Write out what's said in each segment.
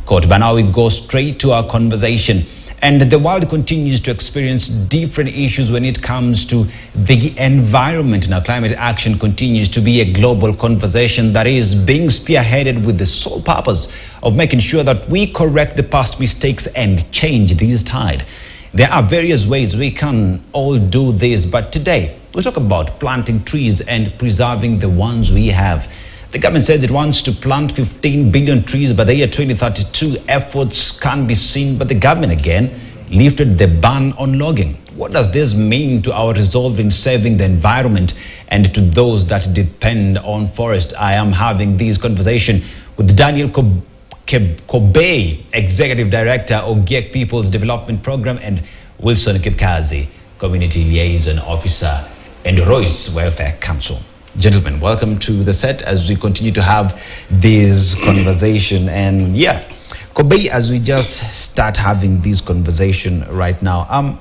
Court. But now we go straight to our conversation. And the world continues to experience different issues when it comes to the environment. Now, climate action continues to be a global conversation that is being spearheaded with the sole purpose of making sure that we correct the past mistakes and change this tide. There are various ways we can all do this, but today we'll talk about planting trees and preserving the ones we have. The government says it wants to plant 15 billion trees by the year 2032. Efforts can be seen, but the government again lifted the ban on logging. What does this mean to our resolve in saving the environment and to those that depend on forest? I am having this conversation with Daniel Kobe, Executive Director of GEC People's Development Program, and Wilson Kipkazi, Community Liaison Officer, and Royce Welfare Council. Gentlemen, welcome to the set as we continue to have this conversation. And yeah, Kobe, as we just start having this conversation right now,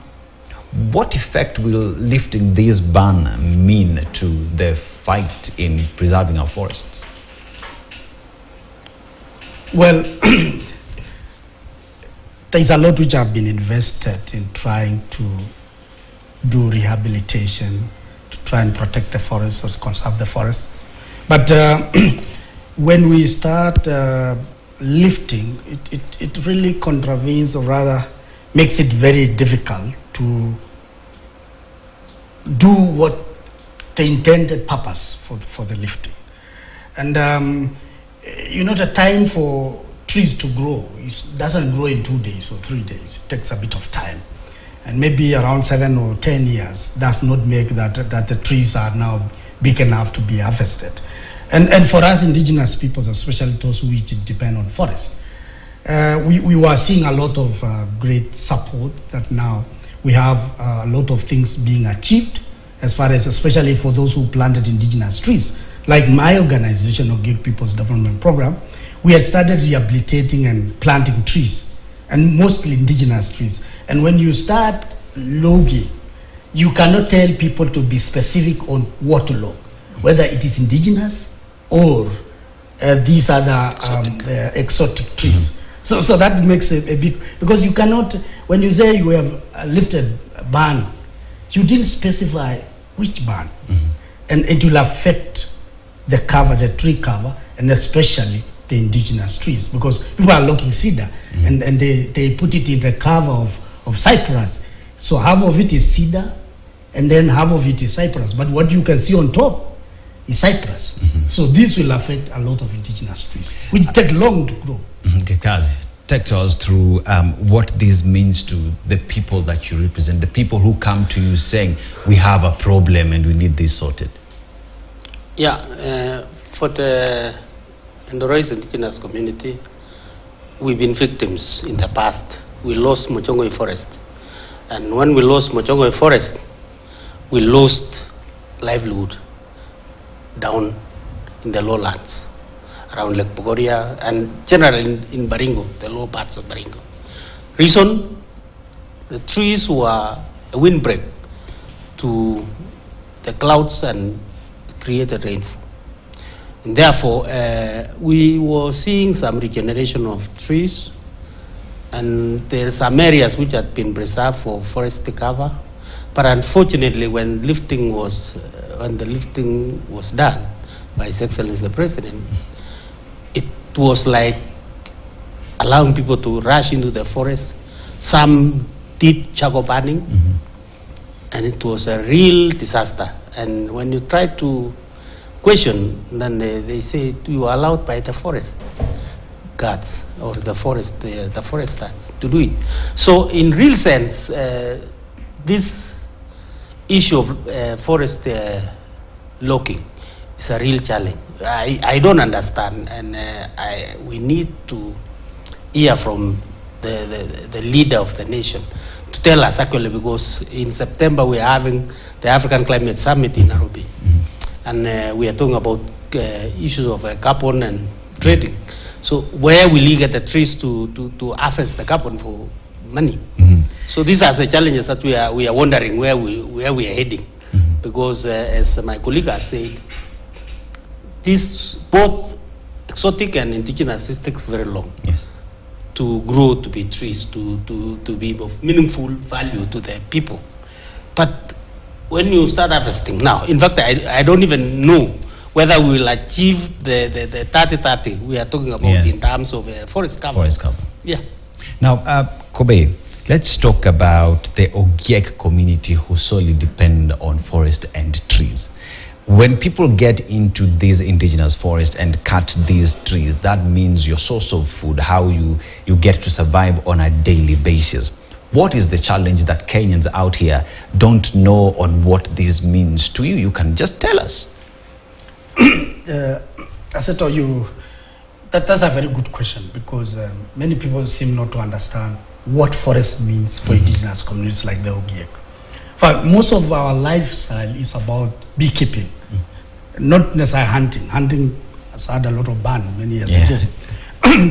what effect will lifting this ban mean to the fight in preserving our forests? Well, there's a lot which have been invested in trying to do rehabilitation, try and protect the forest or conserve the forest. But when we start lifting, it really contravenes, or rather makes it very difficult to do what the intended purpose for the lifting. And you know, the time for trees to grow, it doesn't grow in 2 days or 3 days. It takes a bit of time. And maybe around 7 or 10 years does not make that the trees are now big enough to be harvested. And for us indigenous peoples, especially those who depend on forests, we were seeing a lot of great support that now we have a lot of things being achieved as far as, especially for those who planted indigenous trees. Like my organization of GEC People's Development Program, we had started rehabilitating and planting trees, and mostly indigenous trees. And when you start logging, you cannot tell people to be specific on what to log, whether it is indigenous or these other exotic trees. So that makes a big, because you cannot, when you say you have lifted a ban, you didn't specify which ban. And it will affect the cover, the tree cover, and especially the indigenous trees, because people are logging cedar and they put it in the cover of cypress. So half of it is cedar and then half of it is cypress. But what you can see on top is cypress. So this will affect a lot of indigenous trees, which take long to grow. Kipkazi, take us through what this means to the people that you represent, the people who come to you saying, we have a problem and we need this sorted. Yeah, for the Royce indigenous community, we've been victims in the past. We lost Mochongoi Forest. And when we lost Mochongoi Forest, we lost livelihood down in the lowlands, around Lake Bogoria, and generally in Baringo, the low parts of Baringo. Reason, the trees were a windbreak to the clouds and created rainfall. And therefore, we were seeing some regeneration of trees, and there are some areas which had been preserved for forest cover. But unfortunately, when the lifting was done by His Excellency the President, it was like allowing people to rush into the forest. Some did charcoal burning, and it was a real disaster. And when you try to question, then they say you are allowed by the forest guards or the forester to do it. So in real sense, this issue of forest logging is a real challenge. I don't understand, and we need to hear from the leader of the nation to tell us actually, because in September we are having the African Climate Summit in Nairobi, and we are talking about issues of carbon and trading. So where will he get the trees to harvest the carbon for money? So these are the challenges that we are wondering where we are heading, because as my colleague has said, this both exotic and indigenous takes very long. Yes. to grow to be trees, to be of meaningful value to the people. But when you start harvesting now, in fact, I don't even know whether we will achieve the 30-30 we are talking about in terms of forest cover. Forest cover. Yeah. Now, Kobe, let's talk about the Ogiek community who solely depend on forest and trees. When people get into these indigenous forests and cut these trees, that means your source of food, how you get to survive on a daily basis. What is the challenge that Kenyans out here don't know on what this means to you? You can just tell us. As I told you, that's a very good question, because many people seem not to understand what forest means for indigenous communities like the Ogiek. Most of our lifestyle is about beekeeping, not necessarily hunting. Hunting has had a lot of ban many years ago,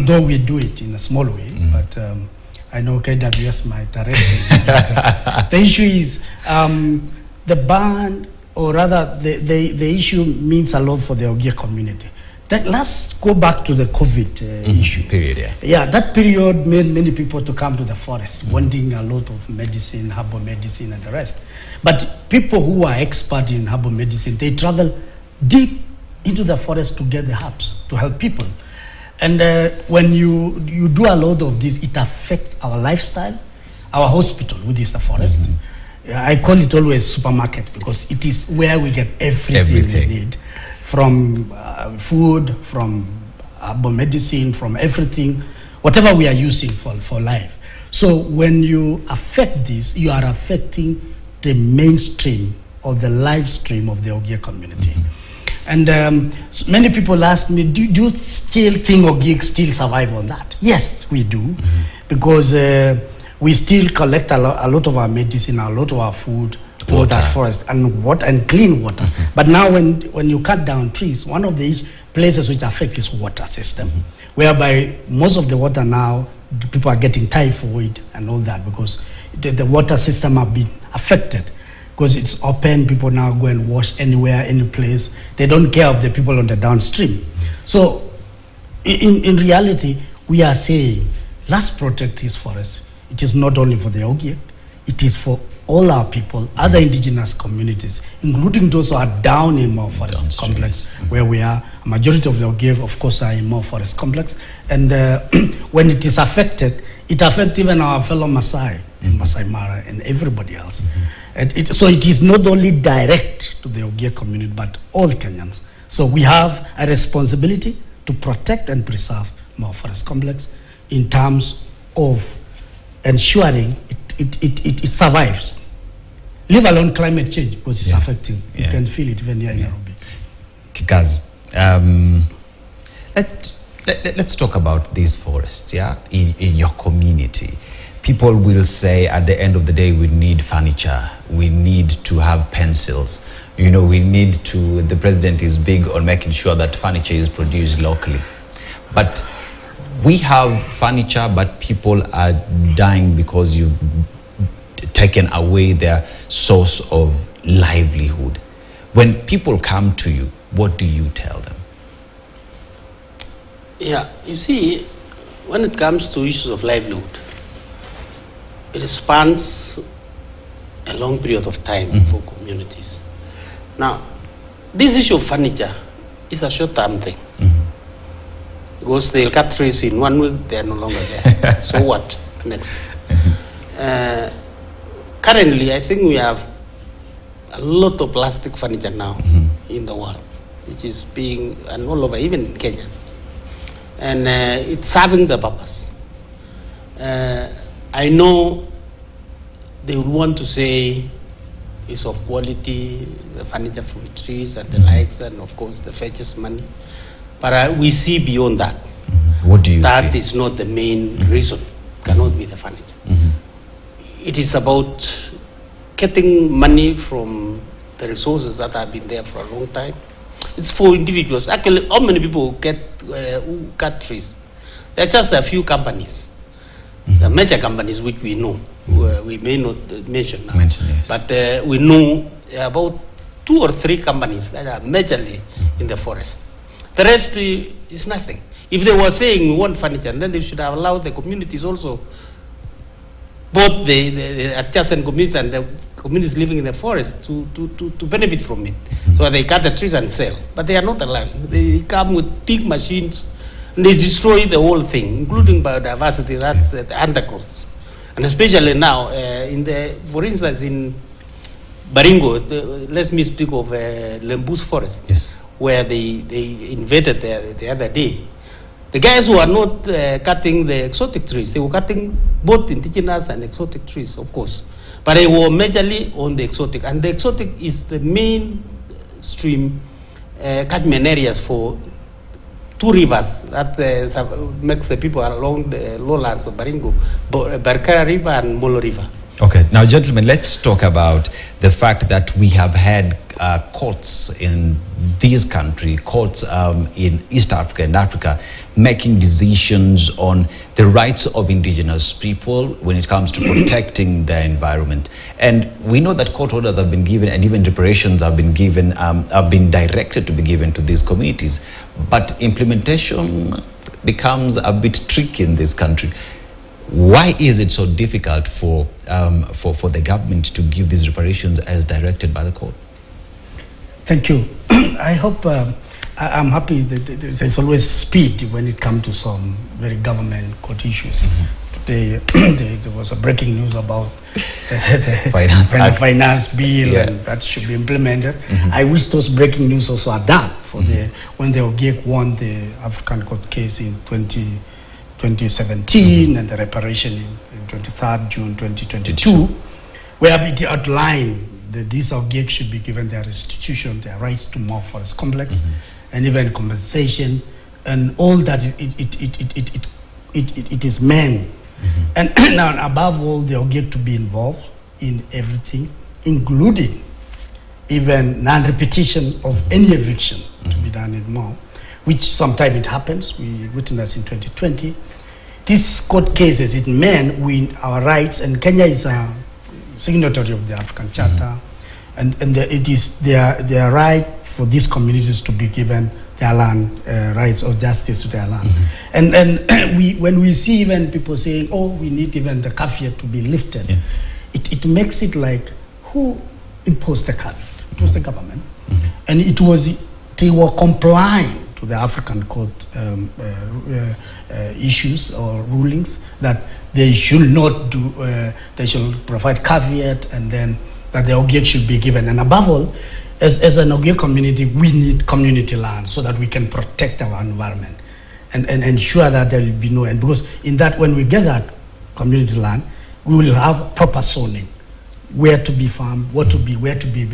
though we do it in a small way, but I know KWS might arrest me. The issue is the ban, or rather the issue means a lot for the Ogiek community. Let's go back to the COVID issue. Period, yeah, that period made many people to come to the forest, wanting a lot of medicine, herbal medicine, and the rest. But people who are expert in herbal medicine, they travel deep into the forest to get the herbs to help people. And when you do a lot of this, it affects our lifestyle, our hospital, which is the forest. I call it always supermarket, because it is where we get everything we need. From food, from herbal medicine, from everything, whatever we are using for life. So when you affect this, you are affecting the mainstream or the live stream of the Ogiek community. And so many people ask me, do you still think Ogiek still survive on that? Yes, we do, because we still collect a lot of our medicine, a lot of our food, water, forest, and clean water. But now when you cut down trees, one of the places which affect is water system, whereby most of the water now, people are getting typhoid and all that, because the water system have been affected, because it's open. People now go and wash anywhere, any place. They don't care of the people on the downstream. So in reality, we are saying, let's protect this forest. It is not only for the Ogiek, it is for all our people, other indigenous communities, including those who are down in More Forest Complex, where we are. A majority of the Ogiek, of course, are in More Forest Complex. And when it is affected, it affects even our fellow Maasai, in Masai Mara, and everybody else. And so it is not only direct to the Ogiek community, but all Kenyans. So we have a responsibility to protect and preserve More Forest Complex in terms of ensuring it survives. Leave alone climate change, because it's affecting. You can feel it even here in Nairobi. Kikazi, let's talk about these forests, in your community. People will say at the end of the day, we need furniture, we need to have pencils, we need to, the president is big on making sure that furniture is produced locally. But we have furniture, but people are dying because you've taken away their source of livelihood. When people come to you, what do you tell them? Yeah, you see, when it comes to issues of livelihood, it spans a long period of time for communities. Now, this issue of furniture is a short-term thing. Because they'll cut trees in 1 week, they're no longer there. So what next? Currently, I think we have a lot of plastic furniture now in the world, which is being, and all over, even in Kenya. And it's serving the purpose. I know they would want to say it's of quality, the furniture from trees and the likes, and of course the fetches money. But we see beyond that. What do you see? That is not the main reason. Cannot be the furniture. It is about getting money from the resources that have been there for a long time. It's for individuals. Actually, how many people who cut trees? There are just a few companies, the major companies which we know. We may not mention now, but we know about 2 or 3 companies that are majorly in the forest. The rest is nothing. If they were saying we want furniture, then they should have allowed the communities also, both the adjacent communities and the communities living in the forest to benefit from it. So they cut the trees and sell. But they are not allowed. They come with big machines and they destroy the whole thing, including biodiversity, that's the undergrowths. And especially now, for instance, in Baringo, let me speak of Lembu's forest, Yes. where they invaded the other day. The guys who are not cutting the exotic trees, they were cutting both indigenous and exotic trees, of course. But they were majorly on the exotic. And the exotic is the main stream catchment areas for two rivers that makes the people along the lowlands of Baringo, Barkara River and Molo River. Okay, now gentlemen, let's talk about the fact that we have had courts in this country, courts in East Africa and Africa, making decisions on the rights of indigenous people when it comes to protecting their environment. And we know that court orders have been given and even reparations have been given, have been directed to be given to these communities. But implementation becomes a bit tricky in this country. Why is it so difficult for the government to give these reparations as directed by the court? Thank you. I hope, I'm happy that there's always speed when it comes to some very government court issues. Today, there was a breaking news about the finance bill, and that should be implemented. I wish those breaking news also are done for when the OGEC won the African court case in 2017 and the reparation in 23rd June 2022, where it outlined that these OGEC should be given their restitution, their rights to more forest complex, and even compensation, and all that it is meant. And now, above all, the OGEC to be involved in everything, including even non-repetition of any eviction to be done in Mao, which sometimes it happens. We witnessed in 2020. These court cases, it meant our rights, and Kenya is a signatory of the African Charter, and it is their right for these communities to be given their land rights or justice to their land. And when we see even people saying, oh, we need even the kafir to be lifted, it makes it like, who imposed the kafir? It was the government. And they were complying to the African court issues or rulings that they should not do, they should provide caveat, and then that the OGEC should be given. And above all, as an OGEC community, we need community land so that we can protect our environment and ensure that there will be no end. Because in that, when we get that community land, we will have proper zoning, where to be farmed, where to be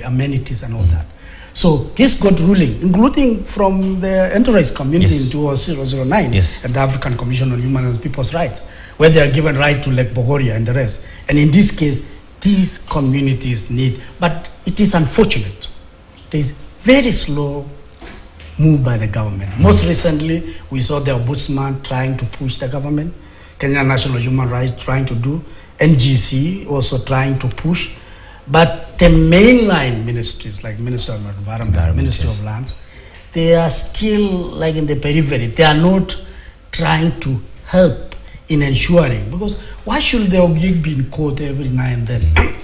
amenities and all that. So this court ruling, including from the enterprise community in 2009, and the African Commission on Human and People's Rights, where they are given right to Lake Bogoria and the rest. And in this case, these communities need, but it is unfortunate. There is very slow move by the government. Most recently, we saw the Ombudsman trying to push the government, Kenya National Human Rights trying to do, NGC also trying to push. But the mainline ministries, like Minister of Environment, Ministry of Lands, they are still like in the periphery. They are not trying to help in ensuring, because why should the OGEC be in court every now and then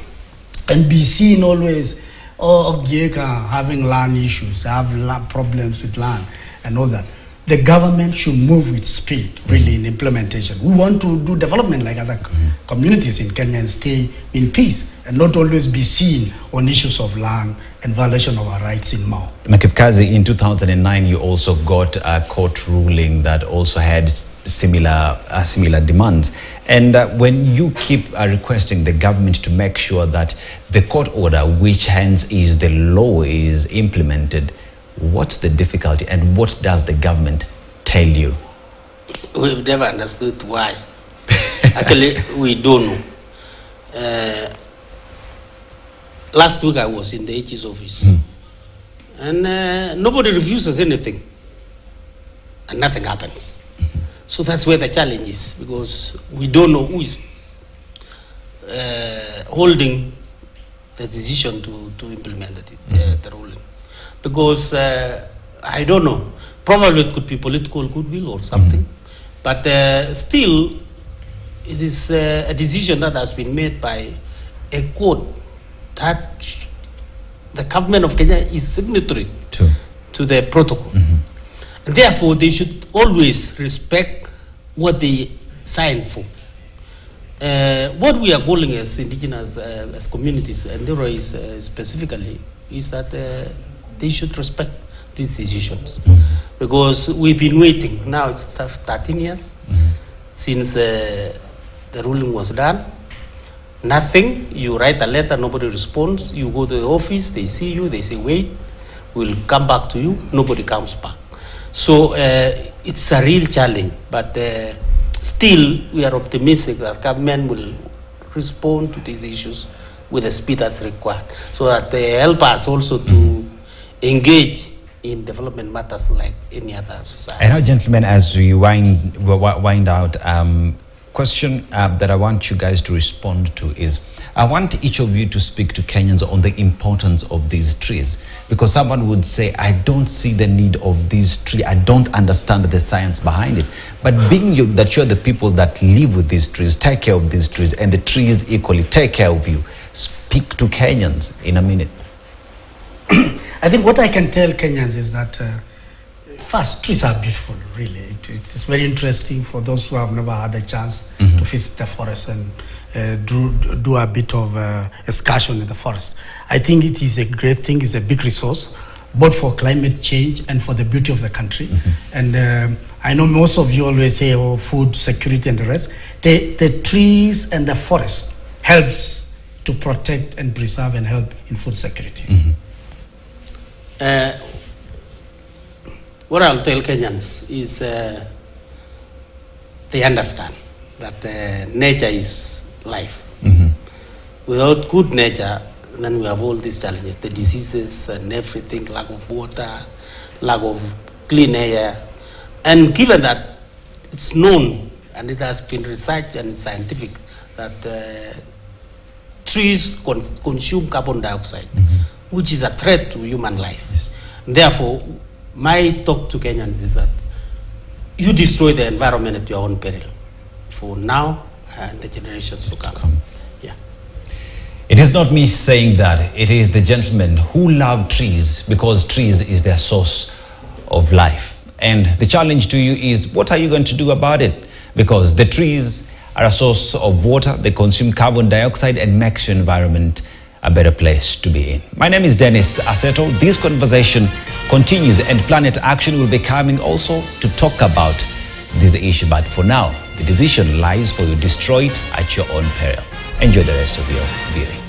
and be seen always, oh, OGEC are having land issues, have problems with land and all that. The government should move with speed, really, in implementation. We want to do development like other communities in Kenya and stay in peace and not always be seen on issues of land and violation of our rights in Mao. Makipkazi, in 2009, you also got a court ruling that also had similar demands. And when you keep requesting the government to make sure that the court order, which hence is the law, is implemented, what's the difficulty and what does the government tell you? We've never understood why. Actually, we don't know. Last week I was in the AG's office and nobody refuses anything and nothing happens. So that's where the challenge is, because we don't know who is holding the decision to implement the ruling. Because I don't know, Probably it could be political goodwill or something, but still, it is a decision that has been made by a court that the government of Kenya is signatory to the protocol. And therefore, they should always respect what they signed for. What we are calling as indigenous as communities, and specifically, is that they should respect these decisions. Because we've been waiting. Now it's 13 years since the ruling was done. Nothing. You write a letter, nobody responds. You go to the office, they see you, they say, wait, we'll come back to you. Nobody comes back. So it's a real challenge, but still we are optimistic that government will respond to these issues with the speed as required, so that they help us also to engage in development matters like any other society. And now, gentlemen, as we wind out, question that I want you guys to respond to is, I want each of you to speak to Kenyans on the importance of these trees, because someone would say, I don't see the need of these trees, I don't understand the science behind it. But being that you're the people that live with these trees, take care of these trees, and the trees equally take care of you, speak to Kenyans in a minute. I think what I can tell Kenyans is that first, trees are beautiful, really. It's very interesting for those who have never had a chance to visit the forest and do a bit of excursion in the forest. I think it is a great thing, it's a big resource, both for climate change and for the beauty of the country. And I know most of you always say, oh, food security and the rest. The trees and the forest helps to protect and preserve and help in food security. What I'll tell Kenyans is they understand that nature is life. Without good nature, then we have all these challenges, the diseases and everything, lack of water, lack of clean air. And given that it's known and it has been researched and scientific that trees consume carbon dioxide, which is a threat to human life. Yes. Therefore, my talk to Kenyans is that you destroy the environment at your own peril for now and the generations to come. Yeah. It is not me saying that. It is the gentlemen who love trees, because trees is their source of life. And the challenge to you is, what are you going to do about it? Because the trees are a source of water, they consume carbon dioxide and makes your environment a better place to be in. My name is Dennis Aseto. This conversation continues, and Planet Action will be coming also to talk about this issue. But for now, the decision lies for you. Destroy it at your own peril. Enjoy the rest of your viewing.